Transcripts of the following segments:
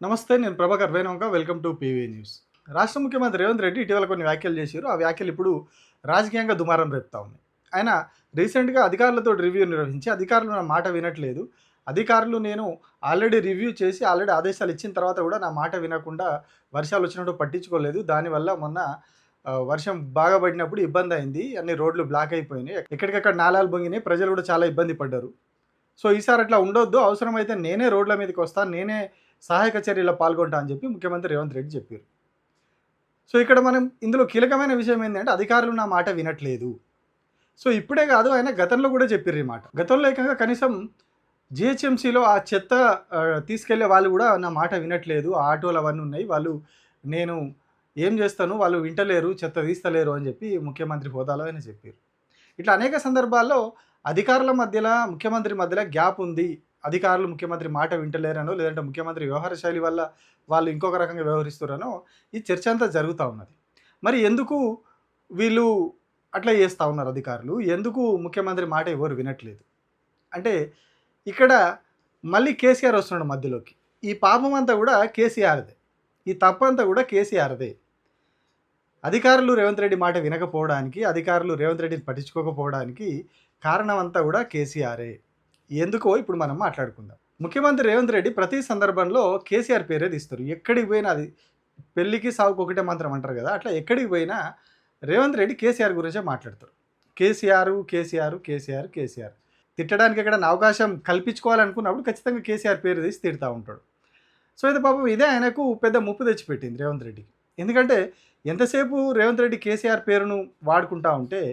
నమస్తే, నేను Prabhakar Venuvanka. Welcome to PV news. రాష్ట్ర ముఖ్యమంత్రి రేవంత్ రెడ్డి ఇటీవల కొన్ని వ్యాఖ్యలు చేశారు. ఆ వ్యాఖ్యలు ఇప్పుడు రాజకీయంగా దుమారం రేపుతా ఉన్నాయి. ఆయన రీసెంట్గా అధికారులతో రివ్యూ నిర్వహించి అధికారులు నా మాట వినట్లేదు, అధికారులు నేను ఆల్రెడీ రివ్యూ చేసి ఆల్రెడీ ఆదేశాలు ఇచ్చిన తర్వాత కూడా నా మాట వినకుండా వర్షాలు వచ్చినట్టు పట్టించుకోలేదు, దానివల్ల మొన్న వర్షం బాగా పడినప్పుడు ఇబ్బంది అయింది, అన్ని రోడ్లు బ్లాక్ అయిపోయినాయి, ఎక్కడికక్కడ నాలాలు పొంగినాయి, ప్రజలు కూడా చాలా ఇబ్బంది పడ్డారు. సో ఈసారి అట్లా ఉండొద్దు, అవసరమైతే నేనే రోడ్ల మీదకి వస్తాను, నేనే సహాయక చర్యలో పాల్గొంటా అని చెప్పి ముఖ్యమంత్రి రేవంత్ రెడ్డి చెప్పారు. సో ఇక్కడ మనం ఇందులో కీలకమైన విషయం ఏంటంటే అధికారులు నా మాట వినట్లేదు. సో ఇప్పుడే కాదు, ఆయన గతంలో కూడా చెప్పారు ఈ మాట. గతంలో ఏకంగా కనీసం జిహెచ్ఎంసీలో ఆ చెత్త తీసుకెళ్లే వాళ్ళు కూడా నా మాట వినట్లేదు, ఆ ఆటోలు అవన్నీ ఉన్నాయి, వాళ్ళు నేను ఏం చేస్తాను, వాళ్ళు వింటలేరు, చెత్త తీస్తలేరు అని చెప్పి ముఖ్యమంత్రి హోదాలో ఆయన చెప్పారు. ఇట్లా అనేక సందర్భాల్లో అధికారుల మధ్యలో ముఖ్యమంత్రి మధ్యలో గ్యాప్ ఉంది, అధికారులు ముఖ్యమంత్రి మాట వింటలేరనో లేదంటే ముఖ్యమంత్రి వ్యవహార శైలి వల్ల వాళ్ళు ఇంకొక రకంగా వ్యవహరిస్తున్నారనో ఈ చర్చ అంతా జరుగుతూ ఉన్నది. మరి ఎందుకు వీళ్ళు అట్లా చేస్తూ ఉన్నారు అధికారులు, ఎందుకు ముఖ్యమంత్రి మాట ఎవరు వినట్లేదు అంటే ఇక్కడ మళ్ళీ కేసీఆర్ వస్తున్నాడు మధ్యలోకి. ఈ పాపం అంతా కూడా కేసీఆర్దే, ఈ తప్పంతా కూడా కేసీఆర్దే. అధికారులు రేవంత్ రెడ్డి మాట వినకపోవడానికి, అధికారులు రేవంత్ రెడ్డిని పట్టించుకోకపోవడానికి కారణం అంతా కూడా కేసీఆరే. ఎందుకో ఇప్పుడు మనం మాట్లాడుకుందాం. ముఖ్యమంత్రి రేవంత్ రెడ్డి ప్రతి సందర్భంలో కేసీఆర్ పేరే తీస్తారు. ఎక్కడికి పోయినా, అది పెళ్ళికి సాగుకు ఒకటే మంత్రం అంటారు కదా, అట్లా ఎక్కడికి పోయినా రేవంత్ రెడ్డి కేసీఆర్ గురించే మాట్లాడతారు. కేసీఆర్ కేసీఆర్ కేసీఆర్ కేసీఆర్. తిట్టడానికి ఎక్కడైనా అవకాశం కల్పించుకోవాలనుకున్నప్పుడు ఖచ్చితంగా కేసీఆర్ పేరు తీసి తిడతా ఉంటాడు. సో ఇది పాపం ఇదే ఆయనకు పెద్ద ముప్పు తెచ్చిపెట్టింది రేవంత్ రెడ్డికి. ఎందుకంటే ఎంతసేపు రేవంత్ రెడ్డి కేసీఆర్ పేరును వాడుకుంటా ఉంటే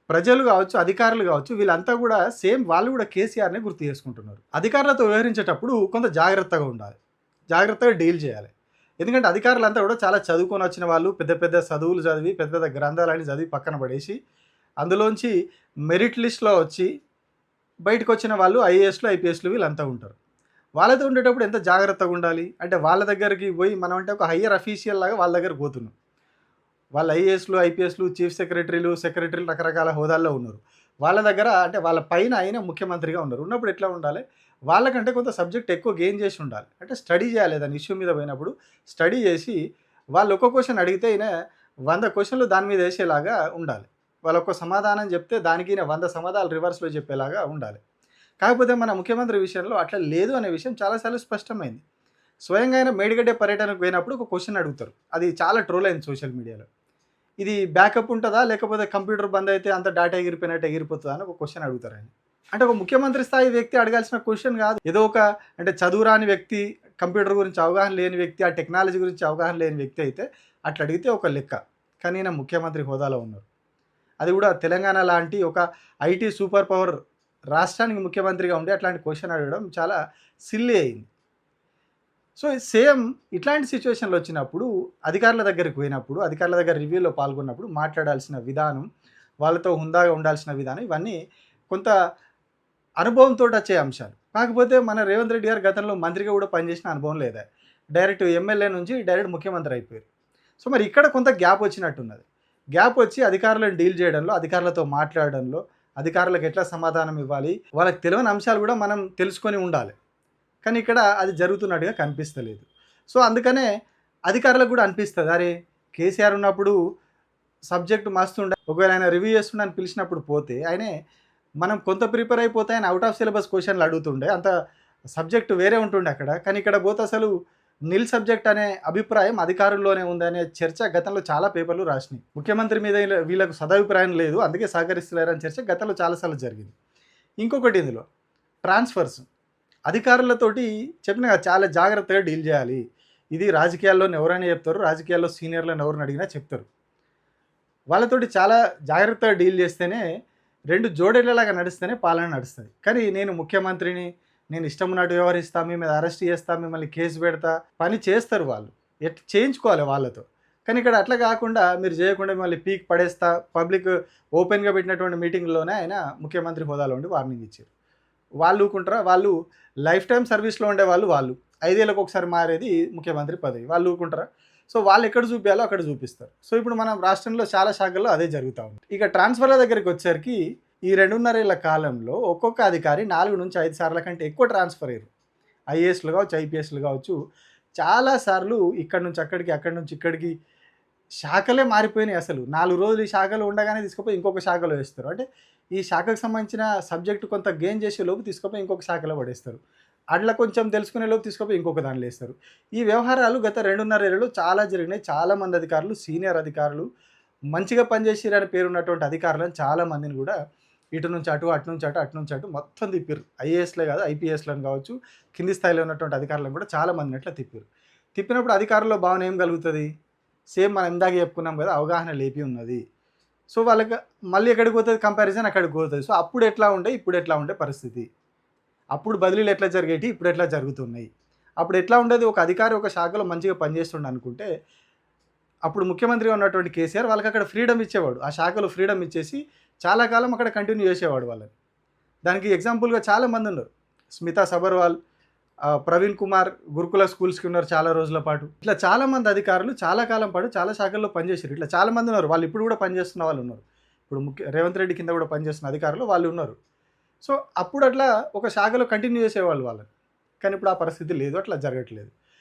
ప్రజలు కావచ్చు, అధికారులు కావచ్చు, వీళ్ళంతా కూడా సేమ్ వాళ్ళు కూడా కేసీఆర్నే గుర్తు చేసుకుంటున్నారు. అధికారులతో వ్యవహరించేటప్పుడు కొంత జాగ్రత్తగా ఉండాలి, జాగ్రత్తగా డీల్ చేయాలి. ఎందుకంటే అధికారులంతా కూడా చాలా చదువుకొని వచ్చిన వాళ్ళు, పెద్ద పెద్ద చదువులు చదివి, పెద్ద పెద్ద గ్రంథాలని చదివి పక్కన పడేసి అందులోంచి మెరిట్ లిస్ట్లో వచ్చి బయటకు వచ్చిన వాళ్ళు ఐఏఎస్లు ఐపీఎస్లు వీళ్ళంతా ఉంటారు. వాళ్ళతో ఉండేటప్పుడు ఎంత జాగ్రత్తగా ఉండాలి అంటే వాళ్ళ దగ్గరికి పోయి మనం అంటే ఒక హయ్యర్ అఫీషియల్ లాగా వాళ్ళ దగ్గర పోతున్నాం. వాళ్ళు ఐఏఎస్లు ఐపీఎస్లు చీఫ్ సెక్రటరీలు రకరకాల హోదాల్లో ఉన్నారు. వాళ్ళ దగ్గర అంటే వాళ్ళ పైన అయినా ముఖ్యమంత్రిగా ఉన్నారు. ఉన్నప్పుడు ఎట్లా ఉండాలి, వాళ్ళకంటే కొంత సబ్జెక్ట్ ఎక్కువ గెయిన్ చేసి ఉండాలి. అంటే స్టడీ చేయాలి, దాని ఇష్యూ మీద పోయినప్పుడు స్టడీ చేసి వాళ్ళు ఒక్క క్వశ్చన్ అడిగితే ఈయన 100 క్వశ్చన్లు దాని మీద వేసేలాగా ఉండాలి. వాళ్ళు ఒక్క సమాధానం చెప్తే దానికి ఈయన 100 సమాధానాలు రివర్స్లో చెప్పేలాగా ఉండాలి. కాకపోతే మన ముఖ్యమంత్రి విషయంలో అట్లా లేదు అనే విషయం చాలాసార్లు స్పష్టమైంది. స్వయంగా ఆయన మేడిగడ్డ పర్యటనకు పోయినప్పుడు ఒక క్వశ్చన్ అడుగుతారు, అది చాలా ట్రోల్ అయింది సోషల్ మీడియాలో. ఇది బ్యాకప్ ఉంటుందా, లేకపోతే కంప్యూటర్ బంద్ అయితే అంత డేటా ఎగిరిపోయినట్టు ఎగిరిపోతుందా అని ఒక క్వశ్చన్ అడుగుతారు ఆయన. అంటే ఒక ముఖ్యమంత్రి స్థాయి వ్యక్తి అడగాల్సిన క్వశ్చన్ కాదు, ఏదో ఒక అంటే చదువురాని వ్యక్తి, కంప్యూటర్ గురించి అవగాహన లేని వ్యక్తి, ఆ టెక్నాలజీ గురించి అవగాహన లేని వ్యక్తి అయితే అట్లా అడిగితే ఒక లెక్క. కానీ ఈయన ముఖ్యమంత్రి హోదాలో ఉన్నారు, అది కూడా తెలంగాణ లాంటి ఒక ఐటీ సూపర్ పవర్ రాష్ట్రానికి ముఖ్యమంత్రిగా ఉండి అట్లాంటి క్వశ్చన్ అడగడం చాలా సిల్లీ అయింది. సో సేమ్ ఇట్లాంటి సిచ్యువేషన్లు వచ్చినప్పుడు అధికారుల దగ్గరికి పోయినప్పుడు, అధికారుల దగ్గర రివ్యూలో పాల్గొన్నప్పుడు మాట్లాడాల్సిన విధానం, వాళ్ళతో హుందాగా ఉండాల్సిన విధానం, ఇవన్నీ కొంత అనుభవంతో వచ్చే అంశాలు. కాకపోతే మన రేవంత్ రెడ్డి గారు గతంలో మంత్రిగా కూడా పనిచేసిన అనుభవం లేదా, డైరెక్ట్ ఎమ్మెల్యే నుంచి డైరెక్ట్ ముఖ్యమంత్రి అయిపోయారు. సో మరి ఇక్కడ కొంత గ్యాప్ వచ్చినట్టున్నది. గ్యాప్ వచ్చి అధికారులను డీల్ చేయడంలో, అధికారులతో మాట్లాడడంలో, అధికారులకు ఎట్లా సమాధానం ఇవ్వాలి, వాళ్ళకి తెలియని అంశాలు కూడా మనం తెలుసుకొని ఉండాలి. కానీ ఇక్కడ అది జరుగుతున్నట్టుగా కనిపిస్తలేదు. సో అందుకనే అధికారులకు కూడా అనిపిస్తుంది, అరే కేసీఆర్ ఉన్నప్పుడు సబ్జెక్ట్ మస్తు ఉండే, ఒకవేళ ఆయన రివ్యూ చేస్తుండే అని పిలిచినప్పుడు పోతే ఆయనే మనం కొంత ప్రిపేర్ అయిపోతే ఆయన అవుట్ ఆఫ్ సిలబస్ క్వశ్చన్లు అడుగుతుండే, అంత సబ్జెక్టు వేరే ఉంటుండే అక్కడ. కానీ ఇక్కడ పోతే అసలు నిల్ సబ్జెక్ట్ అనే అభిప్రాయం అధికారుల్లోనే ఉందనే చర్చ గతంలో చాలా పేపర్లు రాసినాయి. ముఖ్యమంత్రి మీద వీళ్ళకు సదాభిప్రాయం లేదు, అందుకే సహకరిస్తలేరని చర్చ గతంలో చాలాసార్లు జరిగింది. ఇంకొకటి ఇందులో ట్రాన్స్ఫర్స్, అధికారులతోటి చెప్పిన చాలా జాగ్రత్తగా డీల్ చేయాలి. ఇది రాజకీయాల్లోని ఎవరైనా చెప్తారు, రాజకీయాల్లో సీనియర్లను ఎవరిని అడిగినా చెప్తారు. వాళ్ళతోటి చాలా జాగ్రత్తగా డీల్ చేస్తేనే, 2 జోడేళ్ళలాగా నడిస్తేనే పాలన నడుస్తుంది. కానీ నేను ముఖ్యమంత్రిని, నేను ఇష్టం ఉన్నట్టు వ్యవహరిస్తా, మీ మీద అరెస్ట్ చేస్తా, మిమ్మల్ని కేసు పెడతా, పని చేస్తారు వాళ్ళు, చేయించుకోవాలి వాళ్ళతో. కానీ ఇక్కడ అట్లా కాకుండా మీరు చేయకుండా మిమ్మల్ని పీక్ పడేస్తా, పబ్లిక్ ఓపెన్గా పెట్టినటువంటి మీటింగ్లోనే ఆయన ముఖ్యమంత్రి హోదాలో ఉండి వార్నింగ్ ఇచ్చారు. వాళ్ళు ఊరుకుంటారా, వాళ్ళు లైఫ్ టైం సర్వీస్లో ఉండేవాళ్ళు, వాళ్ళు 5 ఏళ్ళకు ఒకసారి మారేది ముఖ్యమంత్రి పదవి, వాళ్ళు ఊరుకుంటారా? సో వాళ్ళు ఎక్కడ చూపించాలో అక్కడ చూపిస్తారు. సో ఇప్పుడు మనం రాష్ట్రంలో చాలా శాఖల్లో అదే జరుగుతూ ఉంది. ఇక ట్రాన్స్ఫర్ల దగ్గరికి వచ్చేసరికి ఈ 2.5 ఏళ్ల కాలంలో ఒక్కొక్క అధికారి 4 నుంచి 5 సార్ల కంటే ఎక్కువ ట్రాన్స్ఫర్ అయ్యారు. ఐఏఎస్లు కావచ్చు, ఐపీఎస్లు కావచ్చు, చాలాసార్లు ఇక్కడి నుంచి అక్కడికి, అక్కడి నుంచి ఇక్కడికి శాఖలే మారిపోయినాయి అసలు. 4 రోజులు ఈ శాఖలో ఉండగానే తీసుకుపోయి ఇంకొక శాఖలో వేస్తారు. అంటే ఈ శాఖకు సంబంధించిన సబ్జెక్ట్ కొంత గెయిన్ చేసేలోపు తీసుకుపోయి ఇంకొక శాఖలో పడేస్తారు. అట్లా కొంచెం తెలుసుకునేలోపు తీసుకుపోయి ఇంకొక దాంట్లో ఏస్తారు. ఈ వ్యవహారాలు గత 2.5 ఏళ్లలో చాలా జరిగినాయి. చాలామంది అధికారులు, సీనియర్ అధికారులు, మంచిగా పనిచేసిర్రని పేరున్నటువంటి అధికారులను చాలామందిని కూడా ఇటు నుంచి అటు, అటు నుంచి అటు, అటు నుంచి అటు మొత్తం తిప్పిర్రు. ఐఏఎస్‌లే కాదు, ఐపీఎస్‌లను కావచ్చు, కింది స్థాయిలో ఉన్నటువంటి అధికారులను కూడా చాలామందిని అట్లా తిప్పిర్రు. తిప్పినప్పుడు అధికారుల్లో భావన ఏం కలుగుతది? సేమ్ మనం ఇందాక చెప్పుకున్నాం కదా, అవగాహన లేపి ఉన్నది. సో వాళ్ళకి మళ్ళీ ఎక్కడికి పోతుంది కంపారిజన్, అక్కడికి పోతుంది. సో అప్పుడు ఎట్లా ఉండే, ఇప్పుడు ఎట్లా ఉండే పరిస్థితి, అప్పుడు బదిలీలు ఎట్లా జరిగేటి, ఇప్పుడు ఎట్లా జరుగుతున్నాయి, అప్పుడు ఎట్లా ఉండేది, ఒక అధికారి ఒక శాఖలో మంచిగా పనిచేస్తుండ అనుకుంటే అప్పుడు ముఖ్యమంత్రిగా ఉన్నటువంటి కేసీఆర్ వాళ్ళకి అక్కడ ఫ్రీడమ్ ఇచ్చేవాడు. ఆ శాఖలో ఫ్రీడమ్ ఇచ్చేసి చాలా కాలం అక్కడ కంటిన్యూ చేసేవాడు వాళ్ళని. దానికి ఎగ్జాంపుల్గా చాలామంది ఉన్నారు. స్మితా సబర్వాల్, ప్రవీణ్ కుమార్ గురుకుల స్కూల్స్కి ఉన్నారు చాలా రోజుల పాటు. ఇట్లా చాలామంది అధికారులు చాలా కాలం పాటు చాలా శాఖల్లో పనిచేశారు. ఇట్లా చాలామంది ఉన్నారు. వాళ్ళు ఇప్పుడు కూడా పనిచేస్తున్న వాళ్ళు ఉన్నారు. ఇప్పుడు రేవంత్ రెడ్డి కింద కూడా పనిచేస్తున్న అధికారులు వాళ్ళు ఉన్నారు. సో అప్పుడు అట్లా ఒక శాఖలో కంటిన్యూ చేసేవాళ్ళు వాళ్ళని. కానీ ఇప్పుడు ఆ పరిస్థితి లేదు, అట్లా జరగట్లేదు.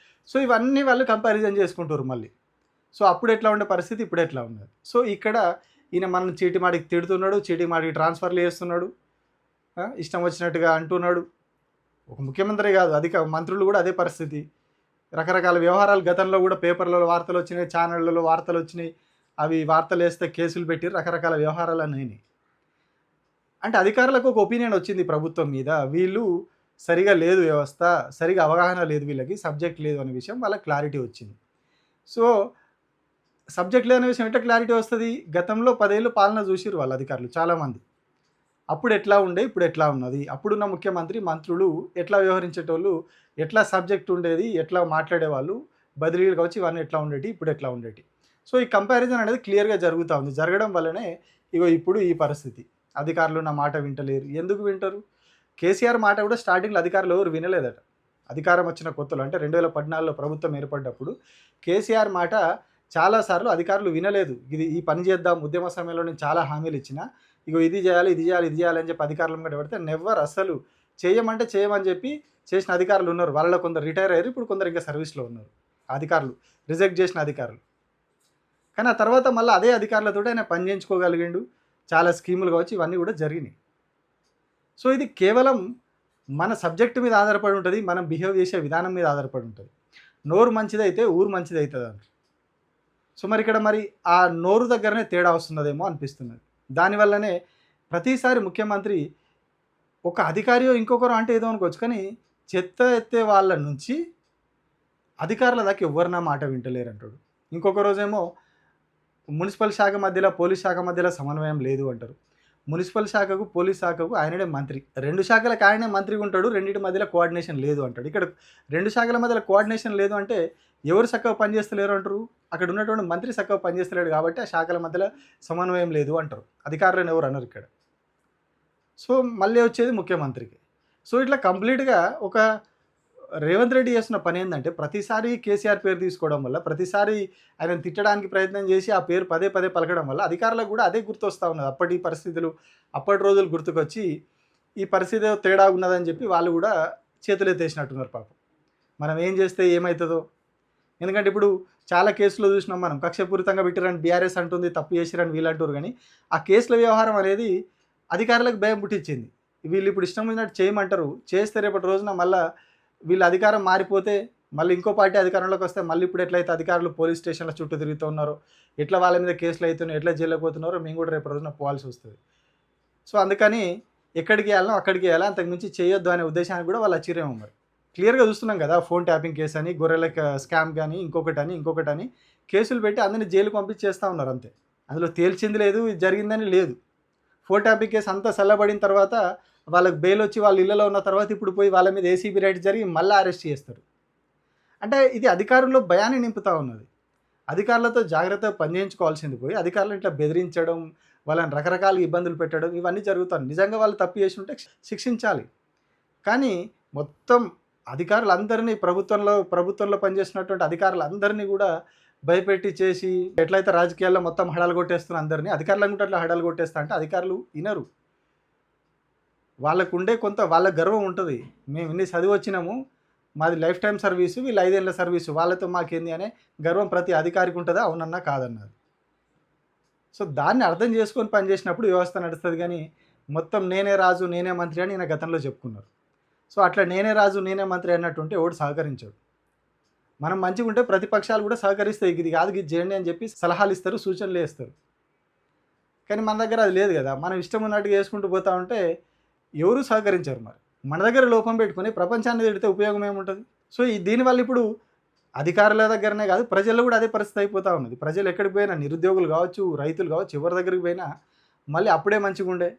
సో ఇవన్నీ వాళ్ళు కంపారిజన్ చేసుకుంటారు మళ్ళీ. సో అప్పుడు ఎట్లా ఉండే పరిస్థితి, ఇప్పుడు ఎట్లా ఉన్నది. సో ఇక్కడ ఈయన మనల్ని చీటిమాటికి తిడుతున్నాడు, చీటిమాటికి ట్రాన్స్ఫర్లు చేస్తున్నాడు, ఇష్టం వచ్చినట్టుగా అంటున్నాడు. ఒక ముఖ్యమంత్రి కాదు, మంత్రులు కూడా అదే పరిస్థితి. రకరకాల వ్యవహారాలు గతంలో కూడా పేపర్లలో వార్తలు వచ్చినాయి, ఛానళ్ళలో వార్తలు వచ్చినాయి. అవి వార్తలు వేస్తే కేసులు పెట్టి రకరకాల వ్యవహారాలు అనేవి. అంటే అధికారులకు ఒక ఒపీనియన్ వచ్చింది ప్రభుత్వం మీద, వీళ్ళు సరిగా లేదు వ్యవస్థ, సరిగా అవగాహన లేదు, వీళ్ళకి సబ్జెక్ట్ లేదు అనే విషయం వాళ్ళకి క్లారిటీ వచ్చింది. సో సబ్జెక్ట్ లేదనే విషయం ఎట్లా క్లారిటీ వస్తుంది? గతంలో 10 ఏళ్ళు పాలన చూసిరు వాళ్ళ అధికారులు చాలామంది. అప్పుడు ఎట్లా ఉండే, ఇప్పుడు ఎట్లా ఉన్నది, అప్పుడున్న ముఖ్యమంత్రి మంత్రులు ఎట్లా వ్యవహరించేటోళ్ళు, ఎట్లా సబ్జెక్ట్ ఉండేది, ఎట్లా మాట్లాడేవాళ్ళు, బదిలీలు కావచ్చు, ఇవన్నీ ఎట్లా ఉండేటి, ఇప్పుడు ఎట్లా ఉండేటి. సో ఈ కంపారిజన్ అనేది క్లియర్గా జరుగుతూ ఉంది. జరగడం వల్లనే ఇగో ఇప్పుడు ఈ పరిస్థితి. అధికారులు నా మాట వింటలేరు. ఎందుకు వింటారు? కేసీఆర్ మాట కూడా స్టార్టింగ్లో అధికారులు ఎవరు వినలేదట. అధికారం వచ్చిన కొత్తలో అంటే 2014లో ప్రభుత్వం ఏర్పడ్డప్పుడు కేసీఆర్ మాట చాలాసార్లు అధికారులు వినలేదు. ఈ పని చేద్దాం, ఉద్యమ సమయంలో నేను చాలా హామీలు ఇచ్చిన, ఇగో ఇది చేయాలి, ఇది చేయాలి, ఇది చేయాలి అని చెప్పి అధికారులు కూడా పెడితే నెవ్వర్ అసలు చేయమంటే చేయమని చెప్పి చేసిన అధికారులు ఉన్నారు. వాళ్ళలో కొందరు రిటైర్ అయ్యారు, ఇప్పుడు కొందరు ఇంకా సర్వీస్లో ఉన్నారు. అధికారులు రిజెక్ట్ చేసిన అధికారులు. కానీ ఆ తర్వాత మళ్ళీ అదే అధికారులతో ఆయన పని చేయించుకోగలిగిండు. చాలా స్కీములు కావచ్చు, ఇవన్నీ కూడా జరిగినాయి. సో ఇది కేవలం మన సబ్జెక్టు మీద ఆధారపడి ఉంటుంది, మనం బిహేవ్ చేసే విధానం మీద ఆధారపడి ఉంటుంది. నోరు మంచిదైతే ఊరు మంచిది అవుతుంది అంట. సో మరి ఇక్కడ ఆ నోరు దగ్గరనే తేడా వస్తున్నదేమో అనిపిస్తున్నది. దానివల్లనే ప్రతిసారి ముఖ్యమంత్రి ఒక అధికారియో ఇంకొకరు అంటే ఏదో అనుకోవచ్చు, కానీ చెత్త ఎత్తే వాళ్ళ నుంచి అధికారుల దాకా ఎవరినా మాట వింటలేరు అంటాడు. ఇంకొక రోజేమో మున్సిపల్ శాఖ మధ్యలో పోలీస్ శాఖ మధ్యలో సమన్వయం లేదు అంటారు. మున్సిపల్ శాఖకు పోలీస్ శాఖకు ఆయననే మంత్రి, 2 శాఖలకు ఆయనే మంత్రిగా ఉంటాడు, రెండింటి మధ్యలో కోఆర్డినేషన్ లేదు అంటాడు. ఇక్కడ 2 శాఖల మధ్యలో కోఆర్డినేషన్ లేదు అంటే ఎవరు చక్కగా పనిచేస్తలేరు అంటారు? అక్కడ ఉన్నటువంటి మంత్రి చక్కగా పనిచేస్తలేడు కాబట్టి ఆ శాఖల మధ్యలో సమన్వయం లేదు అంటారు. అధికారులను ఎవరు అన్నారు ఇక్కడ. సో మళ్ళీ వచ్చేది ముఖ్యమంత్రికి. సో ఇట్లా కంప్లీట్గా ఒక రేవంత్ రెడ్డి చేస్తున్న పని ఏంటంటే ప్రతిసారి కేసీఆర్ పేరు తీసుకోవడం వల్ల, ప్రతిసారి ఆయన తిట్టడానికి ప్రయత్నం చేసి ఆ పేరు పదే పదే పలకడం వల్ల అధికారులకు కూడా అదే గుర్తొస్తూ ఉన్నది. అప్పటి పరిస్థితులు, అప్పటి రోజులు గుర్తుకొచ్చి ఈ పరిస్థితి తేడా ఉన్నదని చెప్పి వాళ్ళు కూడా చేతులు ఎత్తేసినట్టున్నారు పాపం. మనం ఏం చేస్తే ఏమవుతుందో. ఎందుకంటే ఇప్పుడు చాలా కేసులు చూసినాం మనం, కక్షపూరితంగా పెట్టిరని బీఆర్ఎస్ అంటుంది, తప్పు చేసిరని వీళ్ళు అంటారు. కానీ ఆ కేసుల వ్యవహారం అనేది అధికారులకు భయం పుట్టించింది. వీళ్ళు ఇప్పుడు ఇష్టం వచ్చినట్టు చేయమంటారు, చేస్తే రేపటి రోజున మళ్ళీ వీళ్ళ అధికారం మారిపోతే మళ్ళీ ఇంకో పార్టీ అధికారంలోకి వస్తే మళ్ళీ ఇప్పుడు ఎట్లయితే అధికారులు పోలీస్ స్టేషన్ల చుట్టూ తిరుగుతూ ఉన్నారో, ఎట్లా వాళ్ళ మీద కేసులు అవుతున్నాయో, ఎట్లా జైలుకి పోతున్నారో మేము కూడా రేపు రోజున పోవాల్సి వస్తుంది. సో అందుకని ఎక్కడికి వెళ్ళాలో అక్కడికి వెళ్ళాలి, అంతకుమించి చేయొద్దు అనే ఉద్దేశానికి కూడా వాళ్ళు అచ్చిరేమో. మరి క్లియర్గా చూస్తున్నాం కదా, ఫోన్ ట్యాపింగ్ కేసు అని, గొర్రెల స్కామ్ కానీ, ఇంకొకటని కేసులు పెట్టి అందరినీ జైలు పంపించేస్తూ ఉన్నారు అంతే. అందులో తేల్చింది లేదు, ఇది జరిగిందని లేదు. ఫోన్ ట్యాపింగ్ కేసు అంతా చల్లబడిన తర్వాత వాళ్ళకి బెయిల్ వచ్చి వాళ్ళ ఇళ్లలో ఉన్న తర్వాత ఇప్పుడు పోయి వాళ్ళ మీద ఏసీబీ రైడ్ జరిగి మళ్ళీ అరెస్ట్ చేస్తారు. అంటే ఇది అధికారుల్లో భయాన్ని నింపుతూ ఉన్నది. అధికారులతో జాగ్రత్తగా పనిచేయించుకోవాల్సింది పోయి అధికారులు ఇట్లా బెదిరించడం, వాళ్ళని రకరకాల ఇబ్బందులు పెట్టడం, ఇవన్నీ జరుగుతాయి. నిజంగా వాళ్ళు తప్పు చేసి ఉంటే శిక్షించాలి. కానీ మొత్తం అధికారులందరినీ ప్రభుత్వంలో పనిచేస్తున్నటువంటి అధికారులందరినీ కూడా భయపెట్టి చేసి ఎట్లయితే రాజకీయాల్లో మొత్తం హడాలు కొట్టేస్తున్న అందరినీ అధికారులను కూడా అట్లా హడాలు కొట్టేస్తా అంటే అధికారులు వినరు. వాళ్ళకు ఉండే కొంత వాళ్ళ గర్వం ఉంటుంది. మేము ఇన్ని చదివి వచ్చినాము, మాది లైఫ్ టైం సర్వీసు, వీళ్ళు 5 ఏళ్ల సర్వీసు, వాళ్ళతో మాకేంది అనే గర్వం ప్రతి అధికారికి ఉంటుందా? అవునన్నా కాదన్నది. సో దాన్ని అర్థం చేసుకొని పనిచేసినప్పుడు వ్యవస్థ నడుస్తుంది. కానీ మొత్తం నేనే రాజు నేనే మంత్రి అని ఈయన గతంలో చెప్పుకున్నారు. సో అట్లా నేనే రాజు నేనే మంత్రి అన్నట్టుంటే ఎవడు సహకరించాడు. మనం మంచిగా ఉంటే ప్రతిపక్షాలు కూడా సహకరిస్తాయి, ఇది కాదు ఇది చేయండి అని చెప్పి సలహాలు ఇస్తారు, సూచనలు వేస్తారు. కానీ మన దగ్గర అది లేదు కదా. మనం ఇష్టం ఉన్నట్టుగా చేసుకుంటూ పోతా ఉంటే ఎవరు సహకరించారు. మరి మన దగ్గర లోపం పెట్టుకొని ప్రపంచాన్ని తిడితే ఉపయోగం ఏముంటుంది? సో దీనివల్ల ఇప్పుడు అధికారుల దగ్గరనే కాదు, ప్రజల్లో కూడా అదే పరిస్థితి అయిపోతూ ఉన్నది. ప్రజలు ఎక్కడికి పోయినా, నిరుద్యోగులు కావచ్చు, రైతులు కావచ్చు, ఎవరి దగ్గరికి పోయినా మళ్ళీ అప్పుడే మంచిగా ఉండే.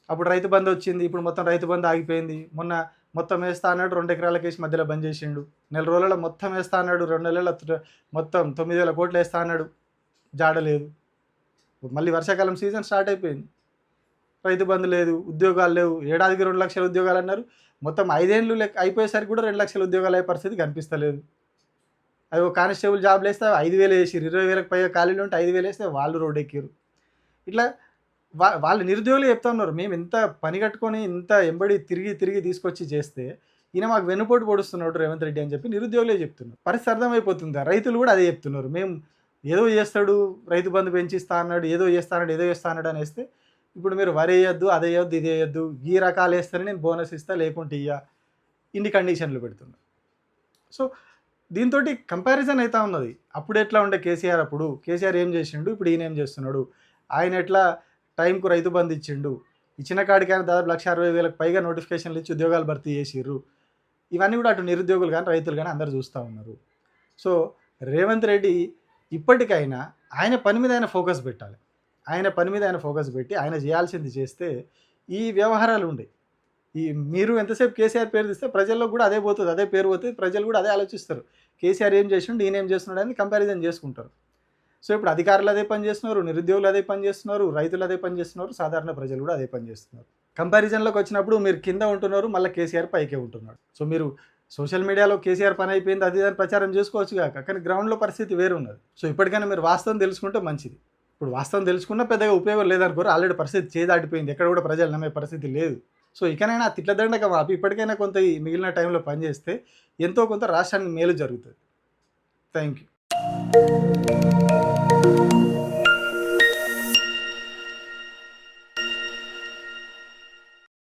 అప్పుడు రైతు బంధు వచ్చింది, ఇప్పుడు మొత్తం రైతు బంధు ఆగిపోయింది. మొన్న మొత్తం వేస్తా అన్నాడు, 2 ఎకరాలకు వేసి మధ్యలో బంద్ చేసిండు. నెల రోజులలో మొత్తం వేస్తా అన్నాడు, 2 నెలల మొత్తం 9,000 కోట్లు వేస్తా అన్నాడు, జాడలేదు. మళ్ళీ వర్షాకాలం సీజన్ స్టార్ట్ అయిపోయింది, రైతు బంధు లేదు, ఉద్యోగాలు లేవు. ఏడాదికి 2 లక్షల ఉద్యోగాలు అన్నారు, మొత్తం 5 ఏళ్ళు అయిపోయేసరికి కూడా 2 లక్షల ఉద్యోగాలు అయ్యే పరిస్థితి కనిపిస్తలేదు. అది ఒక కానిస్టేబుల్ జాబ్లు వేస్తే 5,000 వేసిరు, 20,000కి పైగా ఖాళీలు ఉంటే 5,000 వేస్తే వాళ్ళు రోడ్డు ఎక్కిరు. ఇట్లా వాళ్ళు నిరుద్యోగులు చెప్తా ఉన్నారు, మేము ఇంత పని కట్టుకొని ఇంత ఎంబడి తిరిగి తీసుకొచ్చి చేస్తే ఈయన మాకు వెన్నుపోటు పొడుస్తున్నాడు రేవంత్ రెడ్డి అని చెప్పి నిరుద్యోగులే చెప్తున్నారు. పరిస్థితి అర్థమైపోతుంది. రైతులు కూడా అదే చెప్తున్నారు, మేము ఏదో చేస్తాడు, రైతు బంధు పెంచిస్తా అన్నాడు, ఏదో చేస్తా అన్నాడు అని వేస్తే ఇప్పుడు మీరు వరి వేయొద్దు, అది వేయొద్దు, ఇది వేయొద్దు, ఈ రకాలు వేస్తేనే నేను బోనస్ ఇస్తా, లేకుంటే ఇన్ని కండిషన్లు పెడుతున్నారు. సో దీంతో కంపారిజన్ అవుతా ఉన్నది. అప్పుడు ఎట్లా ఉండే కేసీఆర్ ఏం చేసిండు, ఇప్పుడు ఈయన ఏం చేస్తున్నాడు, ఆయన ఎట్లా టైంకు రైతు బంధు ఇచ్చిండు, ఇచ్చిన కాడికైనా దాదాపు 1,60,000కి పైగా నోటిఫికేషన్లు ఇచ్చి ఉద్యోగాలు భర్తీ చేసిర్రు. ఇవన్నీ కూడా అటు నిరుద్యోగులు కానీ రైతులు కానీ అందరు చూస్తూ ఉన్నారు. సో రేవంత్ రెడ్డి ఇప్పటికైనా ఆయన పని మీద ఆయన ఫోకస్ పెట్టాలి. ఆయన పని మీద ఆయన ఫోకస్ పెట్టి ఆయన చేయాల్సింది చేస్తే ఈ వ్యవహారాలు ఉండే మీరు ఎంతసేపు కేసీఆర్ పేరు తీస్తే ప్రజల్లో కూడా అదే పోతుంది, అదే పేరు పోతుంది, ప్రజలు కూడా అదే ఆలోచిస్తారు. కేసీఆర్ ఏం చేసిండు, ఈయన ఏం చేస్తున్నాడు అని కంపారిజన్ చేసుకుంటారు. సో ఇప్పుడు అధికారులు అదే పని చేస్తున్నారు, నిరుద్యోగులు అదే పని చేస్తున్నారు, రైతులు అదే పని చేస్తున్నారు, సాధారణ ప్రజలు కూడా అదే పని చేస్తున్నారు. కంపారిజన్లోకి వచ్చినప్పుడు మీరు కింద ఉంటున్నారు, మళ్ళీ కేసీఆర్ పైకే ఉంటున్నాడు. సో మీరు సోషల్ మీడియాలో కేసీఆర్ పని అయిపోయింది అది అని ప్రచారం చేసుకోవచ్చు కాక, కానీ గ్రౌండ్లో పరిస్థితి వేరు ఉన్నది. సో ఇప్పటికైనా మీరు వాస్తవం తెలుసుకుంటే మంచిది. ఇప్పుడు వాస్తవం తెలుసుకున్నా పెద్దగా ఉపయోగం లేదనుకోరు, ఆల్రెడీ పరిస్థితి చేదాటిపోయింది, ఎక్కడ కూడా ప్రజలు నమ్మే పరిస్థితి లేదు. సో ఇకనైనా తిట్ల దండక ఆపి ఇప్పటికైనా కొంత ఈ మిగిలిన టైంలో పనిచేస్తే ఎంతో కొంత రాష్ట్రానికి మేలు జరుగుతుంది. Thank you.